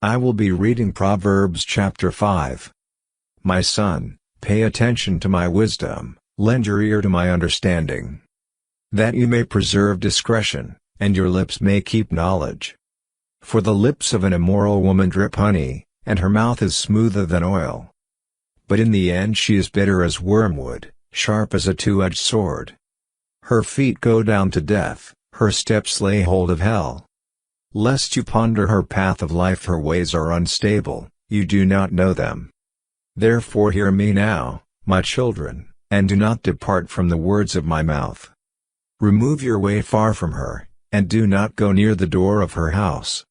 I will be reading Proverbs chapter 5. My son, pay attention to my wisdom, lend your ear to my understanding. That you may preserve discretion, and your lips may keep knowledge. For the lips of an immoral woman drip honey, and her mouth is smoother than oil. But in the end she is bitter as wormwood, sharp as a two-edged sword. Her feet go down to death, her steps lay hold of hell. Lest you ponder her path of life, her ways are unstable, you do not know them. Therefore hear me now, my children, and do not depart from the words of my mouth. Remove your way far from her, and do not go near the door of her house.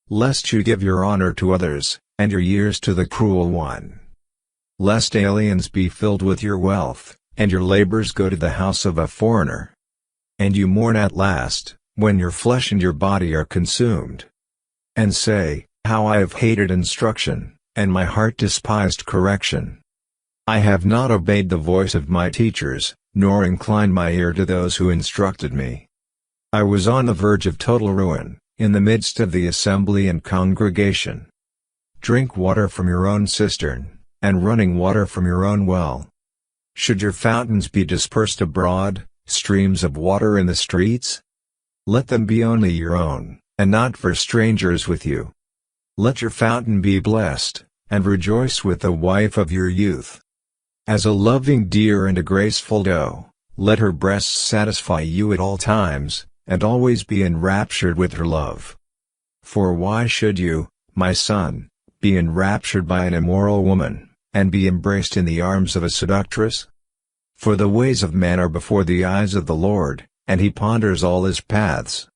Lest you give your honor to others, and your years to the cruel one. Lest aliens be filled with your wealth, and your labors go to the house of a foreigner. And you mourn at last, when your flesh and your body are consumed. And say, how I have hated instruction, and my heart despised correction. I have not obeyed the voice of my teachers, nor inclined my ear to those who instructed me. I was on the verge of total ruin, in the midst of the assembly and congregation. Drink water from your own cistern, and running water from your own well. Should your fountains be dispersed abroad, streams of water in the streets? Let them be only your own, and not for strangers with you. Let your fountain be blessed, and rejoice with the wife of your youth. As a loving deer and a graceful doe, let her breasts satisfy you at all times, and always be enraptured with her love. For why should you, my son, be enraptured by an immoral woman, and be embraced in the arms of a seductress? For the ways of man are before the eyes of the Lord, and he ponders all his paths.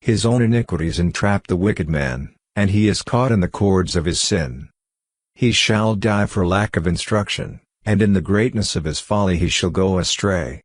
His own iniquities entrap the wicked man, and he is caught in the cords of his sin. He shall die for lack of instruction, and in the greatness of his folly he shall go astray.